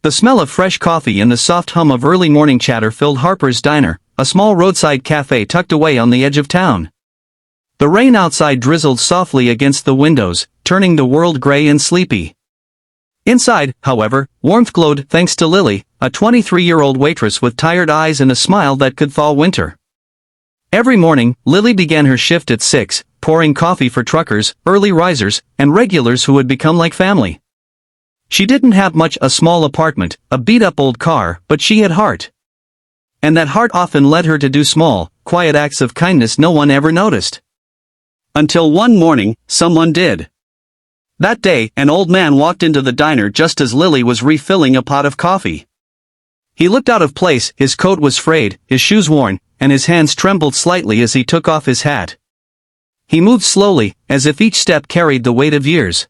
The smell of fresh coffee and the soft hum of early morning chatter filled Harper's Diner, a small roadside cafe tucked away on the edge of town. The rain outside drizzled softly against the windows, turning the world gray and sleepy. Inside, however, warmth glowed thanks to Lily, a 23-year-old waitress with tired eyes and a smile that could thaw winter. Every morning, Lily began her shift at 6, pouring coffee for truckers, early risers, and regulars who had become like family. She didn't have much, a small apartment, a beat-up old car, but she had heart. And that heart often led her to do small, quiet acts of kindness no one ever noticed. Until one morning, someone did. That day, an old man walked into the diner just as Lily was refilling a pot of coffee. He looked out of place, his coat was frayed, his shoes worn, and his hands trembled slightly as he took off his hat. He moved slowly, as if each step carried the weight of years.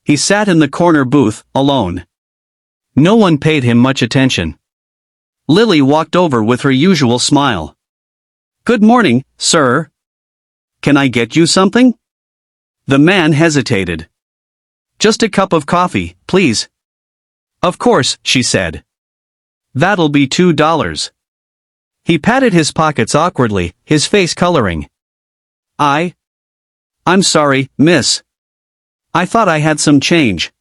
He sat in the corner booth, alone. No one paid him much attention. Lily walked over with her usual smile. "Good morning, sir. Can I get you something?" The man hesitated. "Just a cup of coffee, please." "Of course," she said. "That'll be $2. He patted his pockets awkwardly, his face coloring. I'm sorry, miss. I thought I had some change."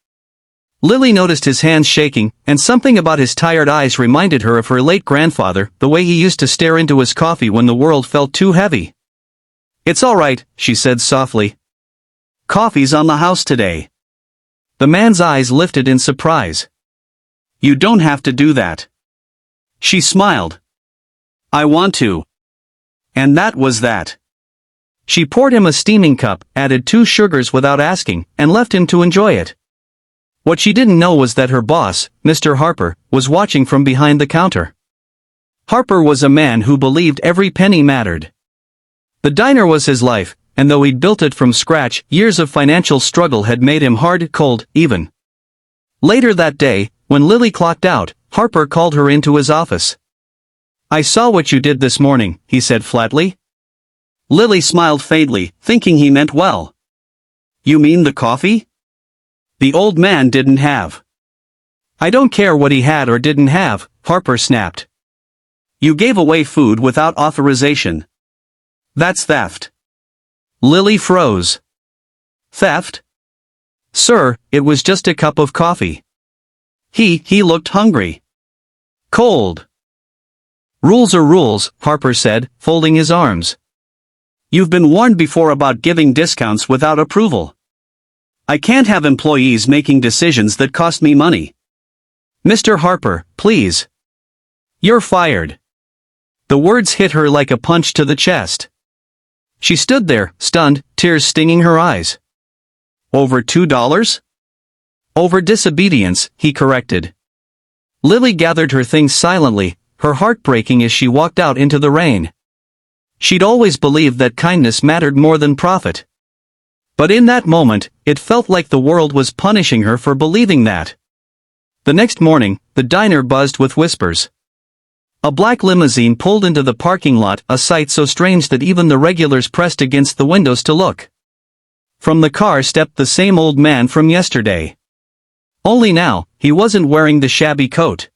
Lily noticed his hands shaking, and something about his tired eyes reminded her of her late grandfather, the way he used to stare into his coffee when the world felt too heavy. "It's all right," she said softly. "Coffee's on the house today." The man's eyes lifted in surprise. "You don't have to do that." She smiled. "I want to." And that was that. She poured him a steaming cup, added 2 sugars without asking, and left him to enjoy it. What she didn't know was that her boss, Mr. Harper, was watching from behind the counter. Harper was a man who believed every penny mattered. The diner was his life, and though he'd built it from scratch, years of financial struggle had made him hard, cold, even. Later that day, when Lily clocked out, Harper called her into his office. "I saw what you did this morning," he said flatly. Lily smiled faintly, thinking he meant well. "You mean the coffee?" The old man didn't have. "I don't care what he had or didn't have," Harper snapped. "You gave away food without authorization. That's theft." Lily froze. "Theft? Sir, it was just a cup of coffee." He looked hungry. "Cold." "Rules are rules," Harper said, folding his arms. "You've been warned before about giving discounts without approval. I can't have employees making decisions that cost me money." "Mr. Harper, please. You're fired." The words hit her like a punch to the chest. She stood there, stunned, tears stinging her eyes. "Over $2? "Over disobedience," he corrected. Lily gathered her things silently, her heart breaking as she walked out into the rain. She'd always believed that kindness mattered more than profit. But in that moment, it felt like the world was punishing her for believing that. The next morning, the diner buzzed with whispers. A black limousine pulled into the parking lot, a sight so strange that even the regulars pressed against the windows to look. From the car stepped the same old man from yesterday. Only now, he wasn't wearing the shabby coat.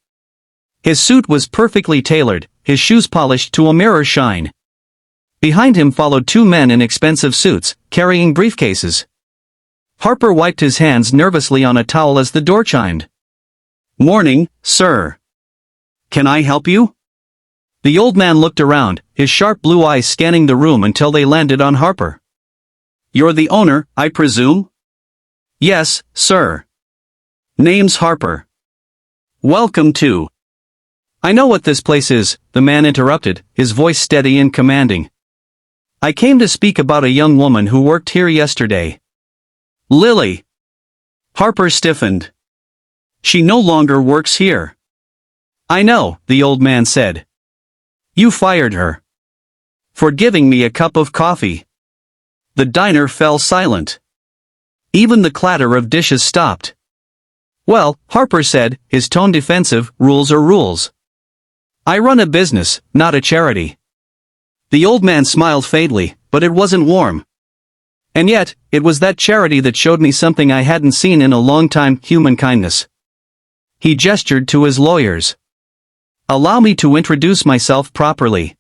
His suit was perfectly tailored, his shoes polished to a mirror shine. Behind him followed 2 men in expensive suits, carrying briefcases. Harper wiped his hands nervously on a towel as the door chimed. "Morning, sir. Can I help you?" The old man looked around, his sharp blue eyes scanning the room until they landed on Harper. "You're the owner, I presume?" "Yes, sir. Name's Harper." "Welcome to—" "I know what this place is," the man interrupted, his voice steady and commanding. "I came to speak about a young woman who worked here yesterday." "Lily." Harper stiffened. "She no longer works here." "I know," the old man said. "You fired her. For giving me a cup of coffee." The diner fell silent. Even the clatter of dishes stopped. "Well," Harper said, his tone defensive, "rules are rules. I run a business, not a charity." The old man smiled faintly, but it wasn't warm. And yet, it was that charity that showed me something I hadn't seen in a long time, human kindness. He gestured to his lawyers. Allow me to introduce myself properly.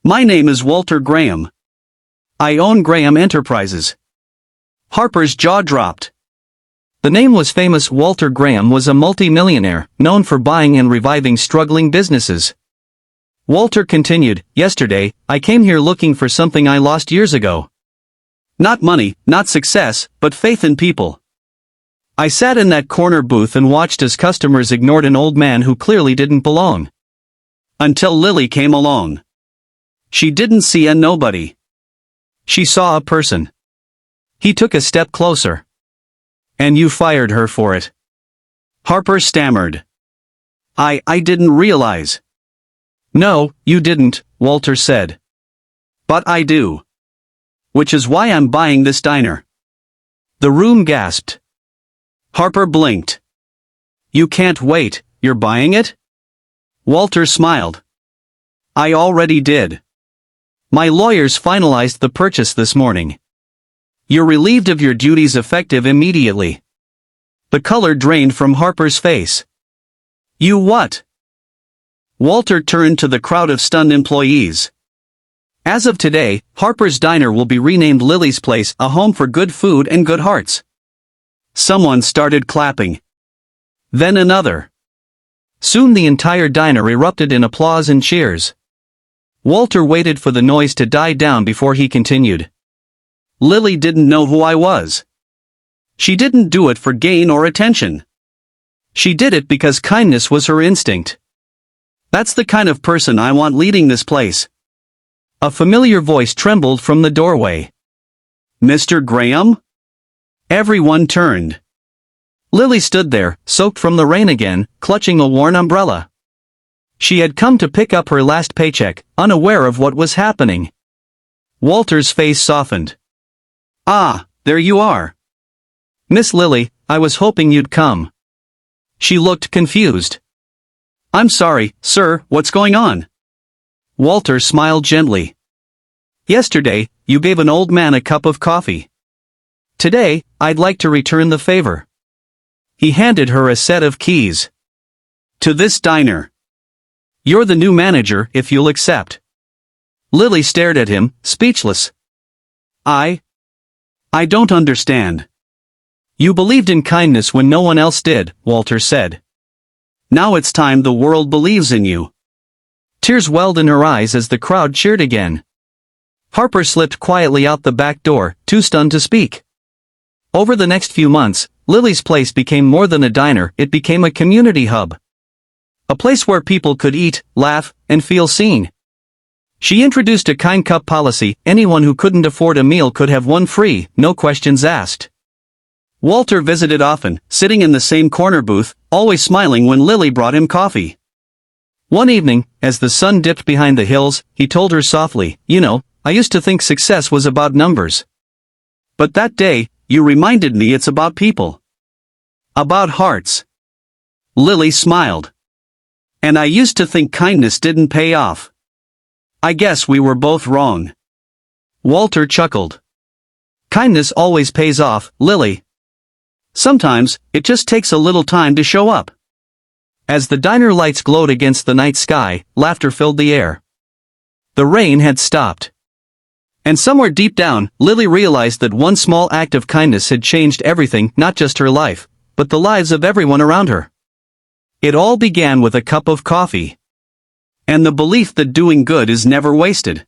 My name is Walter Graham. I own Graham Enterprises. Harper's jaw dropped. The name was famous. Walter Graham was a multi-millionaire, known for buying and reviving struggling businesses. Walter continued, yesterday, I came here looking for something I lost years ago. Not money, not success, but faith in people. I sat in that corner booth and watched as customers ignored an old man who clearly didn't belong. Until Lily came along. She didn't see a nobody. She saw a person. He took a step closer. And you fired her for it. Harper stammered. I didn't realize. No, you didn't, Walter said. But I do. Which is why I'm buying this diner. The room gasped. Harper blinked. You can't wait, you're buying it? Walter smiled. I already did. My lawyers finalized the purchase this morning. You're relieved of your duties effective immediately. The color drained from Harper's face. You what? Walter turned to the crowd of stunned employees. As of today, Harper's Diner will be renamed Lily's Place, a home for good food and good hearts. Someone started clapping. Then another. Soon the entire diner erupted in applause and cheers. Walter waited for the noise to die down before he continued. Lily didn't know who I was. She didn't do it for gain or attention. She did it because kindness was her instinct. That's the kind of person I want leading this place. A familiar voice trembled from the doorway. Mr. Graham? Everyone turned. Lily stood there, soaked from the rain again, clutching a worn umbrella. She had come to pick up her last paycheck, unaware of what was happening. Walter's face softened. Ah, there you are. Miss Lily, I was hoping you'd come. She looked confused. I'm sorry, sir, what's going on? Walter smiled gently. Yesterday, you gave an old man a cup of coffee. Today, I'd like to return the favor. He handed her a set of keys. To this diner. You're the new manager if you'll accept. Lily stared at him, speechless. I don't understand. You believed in kindness when no one else did, Walter said. Now it's time the world believes in you. Tears welled in her eyes as the crowd cheered again. Harper slipped quietly out the back door, too stunned to speak. Over the next few months, Lily's Place became more than a diner, it became a community hub. A place where people could eat, laugh, and feel seen. She introduced a kind cup policy, anyone who couldn't afford a meal could have one free, no questions asked. Walter visited often, sitting in the same corner booth, always smiling when Lily brought him coffee. One evening, as the sun dipped behind the hills, he told her softly, you know, I used to think success was about numbers. But that day, you reminded me it's about people. About hearts. Lily smiled. And I used to think kindness didn't pay off. I guess we were both wrong. Walter chuckled. Kindness always pays off, Lily. Sometimes, it just takes a little time to show up. As the diner lights glowed against the night sky, laughter filled the air. The rain had stopped. And somewhere deep down, Lily realized that one small act of kindness had changed everything, not just her life, but the lives of everyone around her. It all began with a cup of coffee. And the belief that doing good is never wasted.